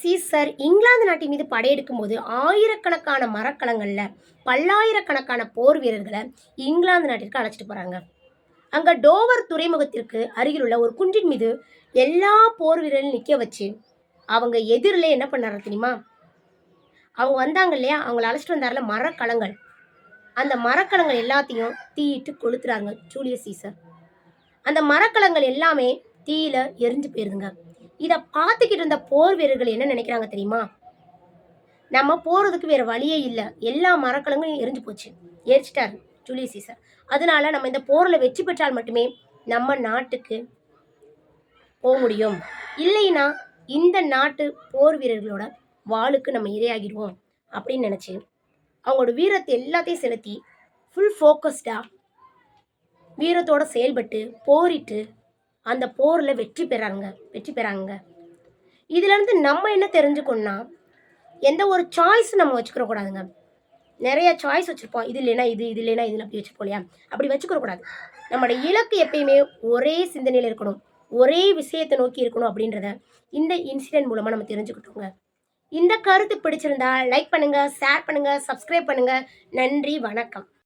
Caesar England நாட்டின் மீது படையெடுக்கும் போது ஆயிரக்கணக்கான மரக்கலங்கள்ல பல்லாயிரக்கணக்கான போர் வீரர்களை இங்கிலாந்து நாட்டிற்கு அழைச்சிட்டு போறாங்க. அங்க டோவர் துறைமுகத்திற்கு அருகில் உள்ள ஒரு குன்றின் மீது எல்லா போர் வீரர்களையும் நிக்க வச்சு அவங்க எதிரில் என்ன பண்ணாரு தெரியுமா? அவங்க வந்தாங்க இல்லையா, அவங்களை அழைச்சிட்டு வந்தார்ல மரக்கலங்கள், அந்த மரக்கலங்கள் எல்லாத்தையும் தீயிட்டு கொளுத்துறாங்க ஜூலியஸ் சீசர். அந்த மரக்கலங்கள் எல்லாமே தீயில எரிஞ்சு போயிருதுங்க. இதை பார்த்துக்கிட்டு இருந்த போர் வீரர்கள் என்ன நினைக்கிறாங்க தெரியுமா? நம்ம போறதுக்கு வேற வழியே இல்லை, எல்லா மரக்கலங்களும் எரிஞ்சு போச்சு, எரிச்சிட்டாரு ஜூலியஸ் சீசர். அதனால நம்ம இந்த போரில் வெற்றி பெற்றால் மட்டுமே நம்ம நாட்டுக்கு போக முடியும், இல்லைன்னா இந்த நாட்டு போர் வீரர்களோட வாளுக்கு நம்ம இரையாகிடுவோம் அப்படின்னு நினச்சி அவங்களோட வீரத்தை எல்லாத்தையும் செலுத்தி ஃபுல் ஃபோக்கஸ்டாக வீரத்தோட செயல்பட்டு போரிட்டு அந்த போரில் வெற்றி பெறாங்க. இதுலேருந்து நம்ம என்ன தெரிஞ்சுக்கணும்னா, எந்த ஒரு சாய்ஸ் நம்ம வச்சுக்கிற கூடாதுங்க. நிறைய சாய்ஸ் வச்சுருப்போம், இது இல்லைன்னா இது, இது இல்லைன்னா இதில் அப்படி வச்சுருப்போம் இல்லையா? அப்படி வச்சுக்கிற கூடாது. நம்மளோட இலக்கு எப்பயுமே ஒரே சிந்தனையில் இருக்கணும், ஒரே விஷயத்தை நோக்கி இருக்கணும் அப்படின்றத இந்த இன்சிடென்ட் மூலமாக நம்ம தெரிஞ்சுக்கிட்டோங்க. இந்த கருத்து பிடிச்சிருந்தா லைக் பண்ணுங்கள், ஷேர் பண்ணுங்கள், சப்ஸ்கிரைப் பண்ணுங்கள். நன்றி, வணக்கம்.